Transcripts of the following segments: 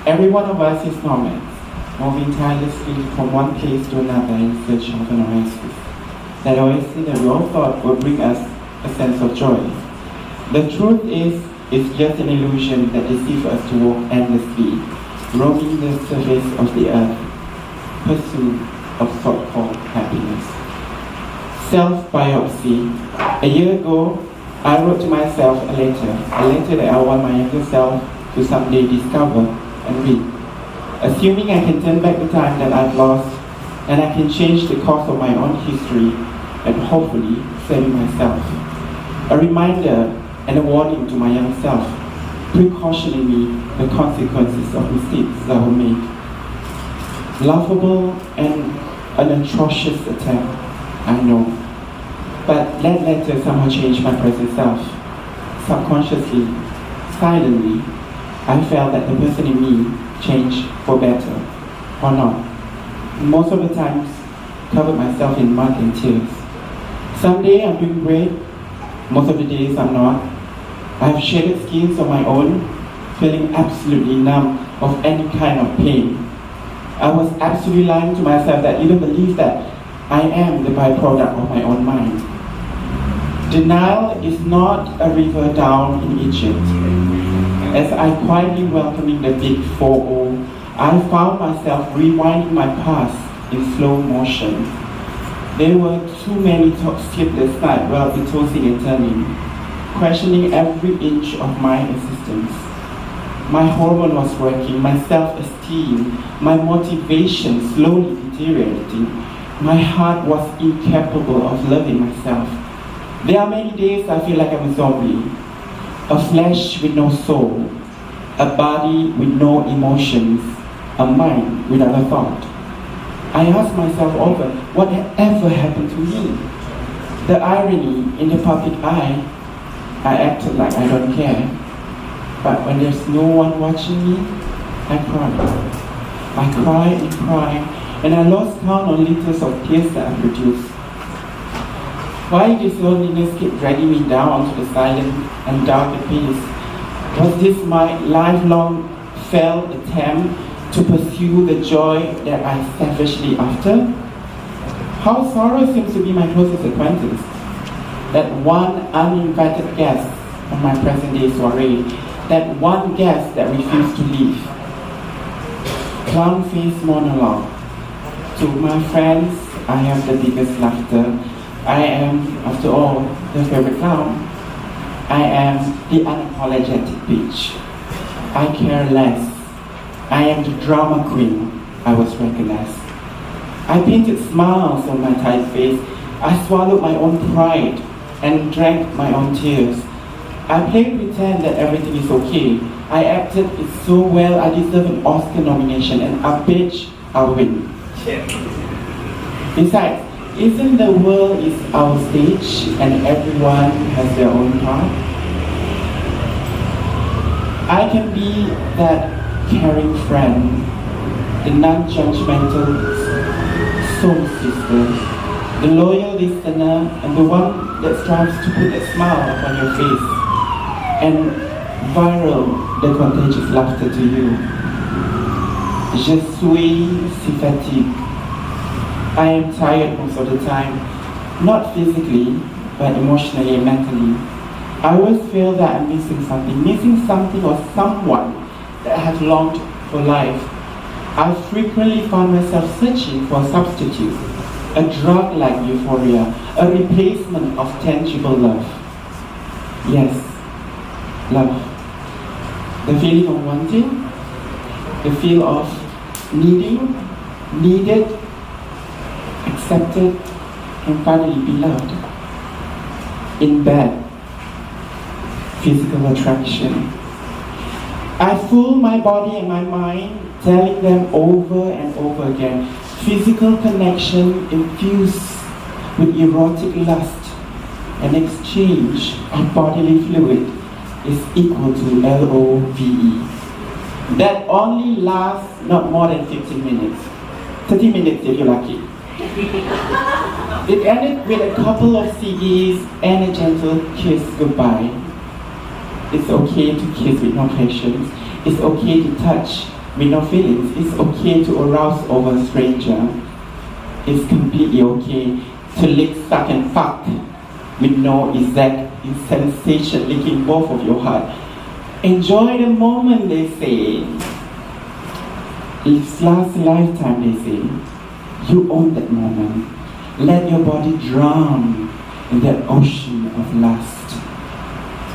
Every one of us is nomads, moving tirelessly from one place to another in search of an oasis. That oasis that we all thought would bring us a sense of joy. The truth is, it's just an illusion that deceives us to walk endlessly, roaming the surface of the earth, pursuit of so-called happiness. Self-biopsy. A year ago, I wrote to myself a letter that I want my younger self to someday discover and read. Assuming I can turn back the time that I've lost, and I can change the course of my own history, and hopefully save myself. A reminder and a warning to my young self, precautioning me the consequences of mistakes that were made. Laughable and an atrocious attempt, I know. But that letter somehow changed my present self. Subconsciously, silently, I felt that the person in me changed for better, or not. Most of the times, covered myself in mud and tears. Some days I'm doing great, most of the days I'm not. I've shedded skins on my own, feeling absolutely numb of any kind of pain. I was absolutely lying to myself that I even believe that I am the byproduct of my own mind. Denial is not a river down in Egypt. As I quietly welcoming the big 4-0, I found myself rewinding my past in slow motion. There were too many sleepless nights while be tossing and turning, questioning every inch of my existence. My hormone was working, my self-esteem, my motivation slowly deteriorating. My heart was incapable of loving myself. There are many days I feel like I'm a zombie, a flesh with no soul, a body with no emotions, a mind without a thought. I ask myself often, what ever happened to me? The irony, in the public eye, I acted like I don't care. But when there's no one watching me, I cry. I cry and cry, and I lost count on liters of tears that I produced. Why this loneliness keep dragging me down to the silent and dark abyss? Was this my lifelong failed attempt to pursue the joy that I savagely after? How sorrow seems to be my closest acquaintance. That one uninvited guest on my present day soiree, that one guest that refused to leave. Clown-faced monologue. To my friends, I have the biggest laughter. I am, after all, the favorite clown. I am the unapologetic bitch. I care less. I am the drama queen, I was recognized. I painted smiles on my tight face. I swallowed my own pride and drank my own tears. I played pretend that everything is okay. I acted it so well I deserve an Oscar nomination, and I bitch I'll win. Besides, isn't the world is our stage and everyone has their own part? I can be that caring friend, the non-judgmental soul sister, the loyal listener, and the one that strives to put a smile upon your face and viral the contagious laughter to you. Je suis si fatigué. I am tired most of the time, not physically, but emotionally and mentally. I always feel that I'm missing something or someone that I have longed for life. I frequently found myself searching for a substitute, a drug-like euphoria, a replacement of tangible love. Yes, love. The feeling of wanting, the feel of needing, needed, accepted, and finally beloved. In bed, physical attraction. I fool my body and my mind, telling them over and over again, physical connection infused with erotic lust and exchange of bodily fluid is equal to LOVE. That only lasts not more than 15 minutes. 30 minutes if you're lucky. It ended with a couple of CDs and a gentle kiss goodbye. It's okay to kiss with no patience. It's okay to touch with no feelings. It's okay to arouse over a stranger. It's completely okay to lick, suck and fuck with no exact sensation licking both of your heart. Enjoy the moment, they say. It's last lifetime, they say. You own that moment. Let your body drown in that ocean of lust.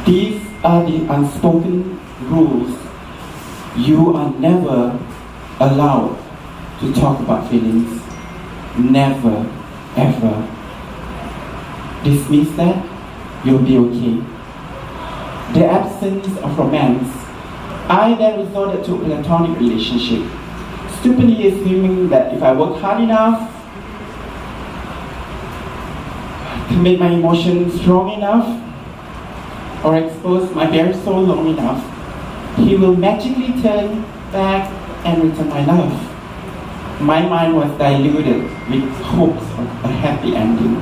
These are the unspoken rules. You are never allowed to talk about feelings. Never, ever. Dismiss that, you'll be okay. The absence of romance, I then resorted to a platonic relationship, stupidly assuming that if I work hard enough, commit my emotions strong enough, or expose my bare soul long enough, he will magically turn back and return my love. My mind was diluted with hopes of a happy ending.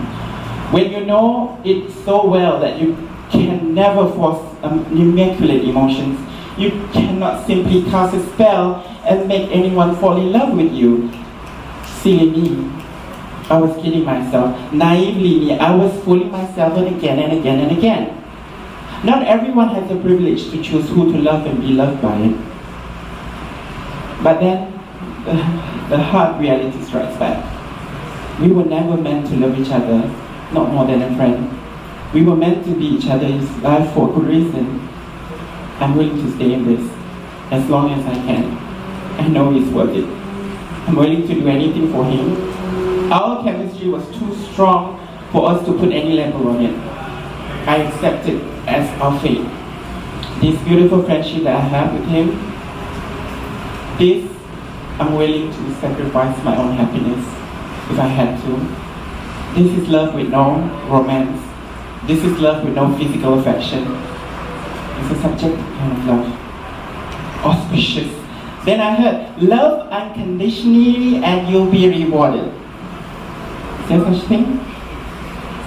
When you know it so well that you can never force immaculate emotions, you cannot simply cast a spell and make anyone fall in love with you. Silly me. I was kidding myself. Naively me, I was fooling myself again and again and again. Not everyone has the privilege to choose who to love and be loved by it. But then, the hard reality strikes back. We were never meant to love each other, not more than a friend. We were meant to be each other's life for a good reason. I'm willing to stay in this as long as I can. I know he's worth it. I'm willing to do anything for him. Our chemistry was too strong for us to put any label on it. I accept it as our fate. This beautiful friendship that I have with him, this I'm willing to sacrifice my own happiness if I had to. This is love with no romance. This is love with no physical affection. It's a subjective kind of love. Auspicious. Then I heard, love unconditionally and you'll be rewarded. Is there such thing?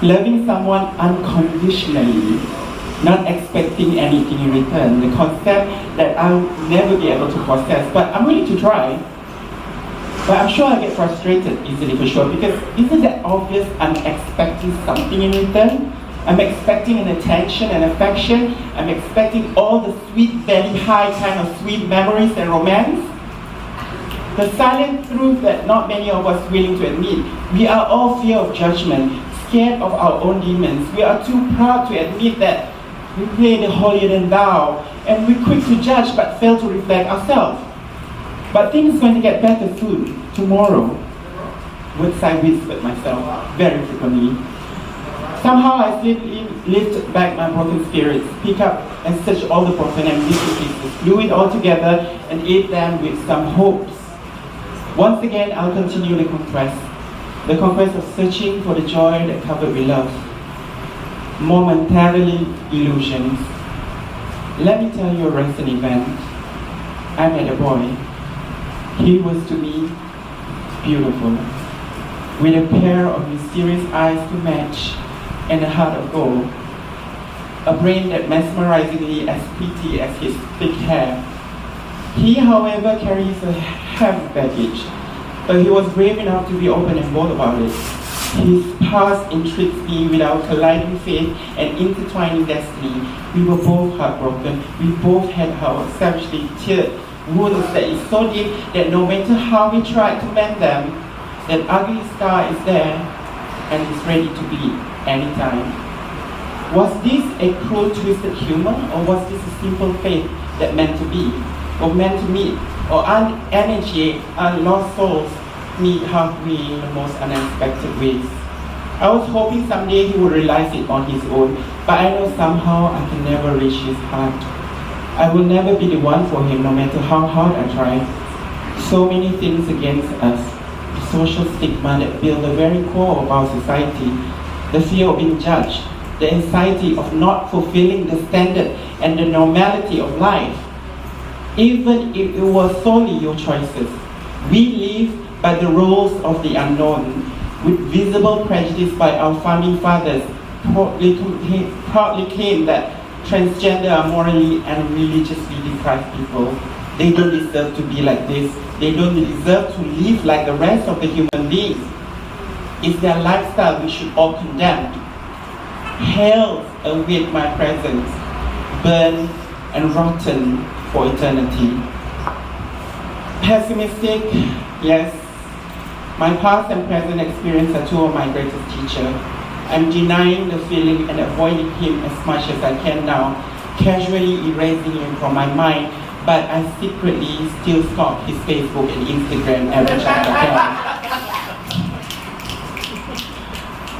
Loving someone unconditionally, not expecting anything in return. The concept that I'll never be able to process, but I'm willing to try. But I'm sure I get frustrated easily for sure, because isn't that obvious? I'm expecting something in return. I'm expecting an attention and affection. I'm expecting all the sweet belly high kind of sweet memories and romance. The silent truth that not many of us willing to admit, we are all fear of judgment, scared of our own demons. We are too proud to admit that we play the holier than thou, and we're quick to judge but fail to reflect ourselves. But things are going to get better soon, tomorrow. Words I whispered myself very frequently. Somehow I lift back my broken spirits, pick up and search all the broken and missing pieces, glue it all together and eat them with some hopes. Once again, I'll continue the conquest of searching for the joy that covered with love. Momentarily illusions. Let me tell you a recent event. I met a boy. He was to me beautiful, with a pair of mysterious eyes to match and a heart of gold, a brain that mesmerizingly as pretty as his thick hair. He, however, carries a heavy baggage, but he was brave enough to be open and bold about it. His past intrigues me with our colliding faith and intertwining destiny. We were both heartbroken. We both had our savagely teared wounds that is so deep that no matter how we tried to mend them, that ugly scar is there and is ready to bleed anytime. Was this a cruel, twisted humor, or was this a simple faith that meant to be, or meant to meet, or energy and lost souls meet halfway in the most unexpected ways? I was hoping someday he would realize it on his own, but I know somehow I can never reach his heart. I will never be the one for him, no matter how hard I try. So many things against us. The social stigma that build the very core of our society. The fear of being judged. The anxiety of not fulfilling the standard and the normality of life. Even if it was solely your choices, we live by the rules of the unknown, with visible prejudice by our founding fathers, proudly claim that transgender are morally and religiously deprived people. They don't deserve to be like this. They don't deserve to live like the rest of the human beings. It's their lifestyle we should all condemn. Hell await my presence, burn and rotten for eternity. Pessimistic, yes. My past and present experience are two of my greatest teachers. I'm denying the feeling and avoiding him as much as I can now, casually erasing him from my mind, but I secretly still stalk his Facebook and Instagram every chance I can.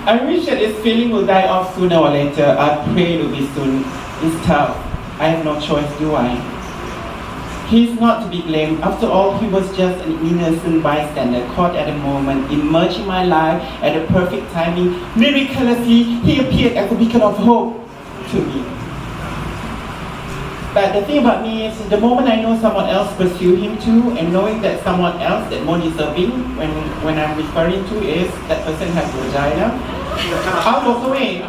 I wish that this feeling will die off sooner or later. I pray it will be soon. It's tough. I have no choice, do I? He's not to be blamed. After all, he was just an innocent bystander, caught at a moment, emerged in my life at a perfect timing. Miraculously, he appeared as a beacon of hope to me. But the thing about me is, the moment I know someone else pursue him too, and knowing that someone else that more deserving, when I'm referring to is that person has vagina, I'll walk away.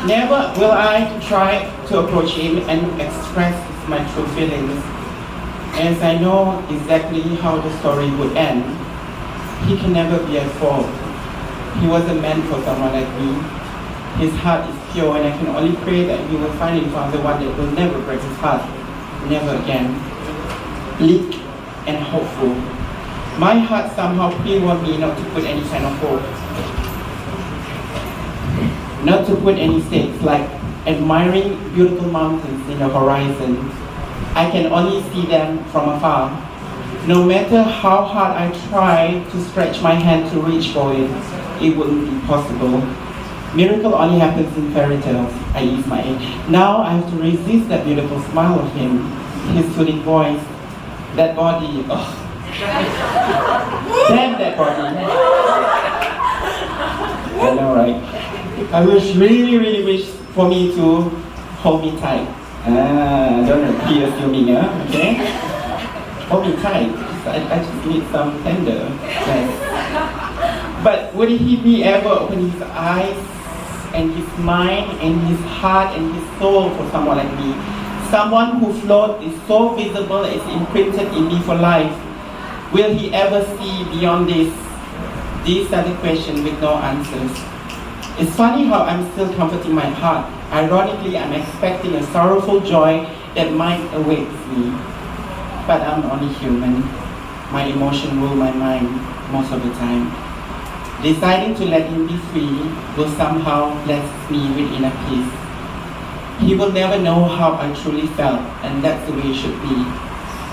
Never will I try to approach him and express my true feelings, as I know exactly how the story would end. He can never be at fault. He wasn't meant for someone like me. His heart is pure, and I can only pray that he will finally find the one that will never break his heart. Never again. Bleak and hopeful. My heart somehow pre-warned me not to put any kind of hope. Not to put any stakes, like admiring beautiful mountains in the horizon. I can only see them from afar. No matter how hard I try to stretch my hand to reach for it, it wouldn't be possible. Miracle only happens in fairy tales. I use my age. Now I have to resist that beautiful smile of him, his soothing voice, that body. Oh. Damn that body. I know, right? I really wish for me to hold me tight. Don't be assuming, okay? Hold me tight. I just need some tender. Yes. But would he be ever open his eyes and his mind and his heart and his soul for someone like me? Someone whose float is so visible, it's imprinted in me for life. Will he ever see beyond this? These are the questions with no answers. It's funny how I'm still comforting my heart. Ironically, I'm expecting a sorrowful joy that might await me. But I'm only human. My emotion rule my mind most of the time. Deciding to let him be free will somehow bless me with inner peace. He will never know how I truly felt, and that's the way it should be.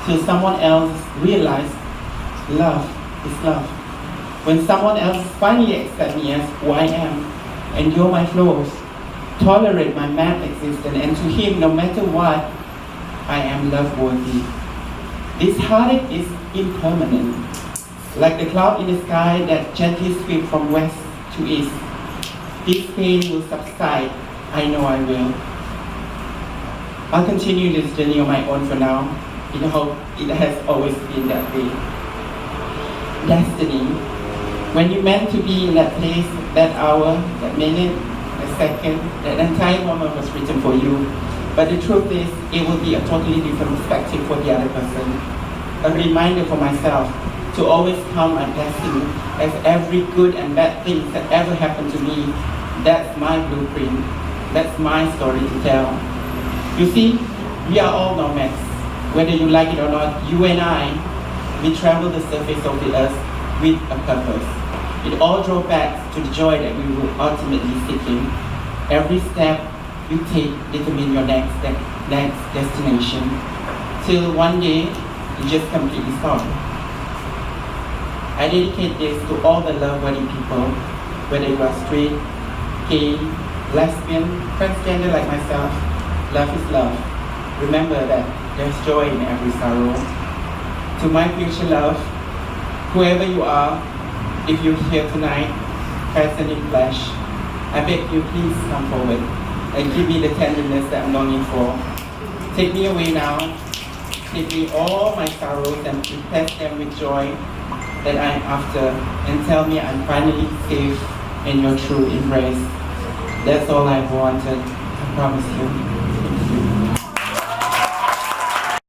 Till someone else realizes love is love. When someone else finally accepts me as who I am, endure my flaws, tolerate my mad existence, and to him, no matter what, I am love-worthy. This heartache is impermanent, like the cloud in the sky that gently sweeps from west to east. This pain will subside, I know I will. I'll continue this journey on my own for now, in hope it has always been that way. Destiny. When you're meant to be in that place, that hour, that minute, that second, that entire moment was written for you. But the truth is, it will be a totally different perspective for the other person. A reminder for myself to always count my blessing as every good and bad thing that ever happened to me. That's my blueprint. That's my story to tell. You see, we are all nomads. Whether you like it or not, you and I, we travel the surface of the earth with a purpose. It all draws back to the joy that we will ultimately seek in. Every step you take determines your next destination. Till one day, you just completely stop. I dedicate this to all the love-worthy people, whether you are straight, gay, lesbian, transgender like myself. Love is love. Remember that there's joy in every sorrow. To my future love, whoever you are, if you're here tonight, present in flesh, I beg you please come forward and give me the tenderness that I'm longing for. Take me away now. Take me all my sorrows and replace them with joy that I'm after, and tell me I'm finally safe in your true embrace. That's all I've wanted, I promise you.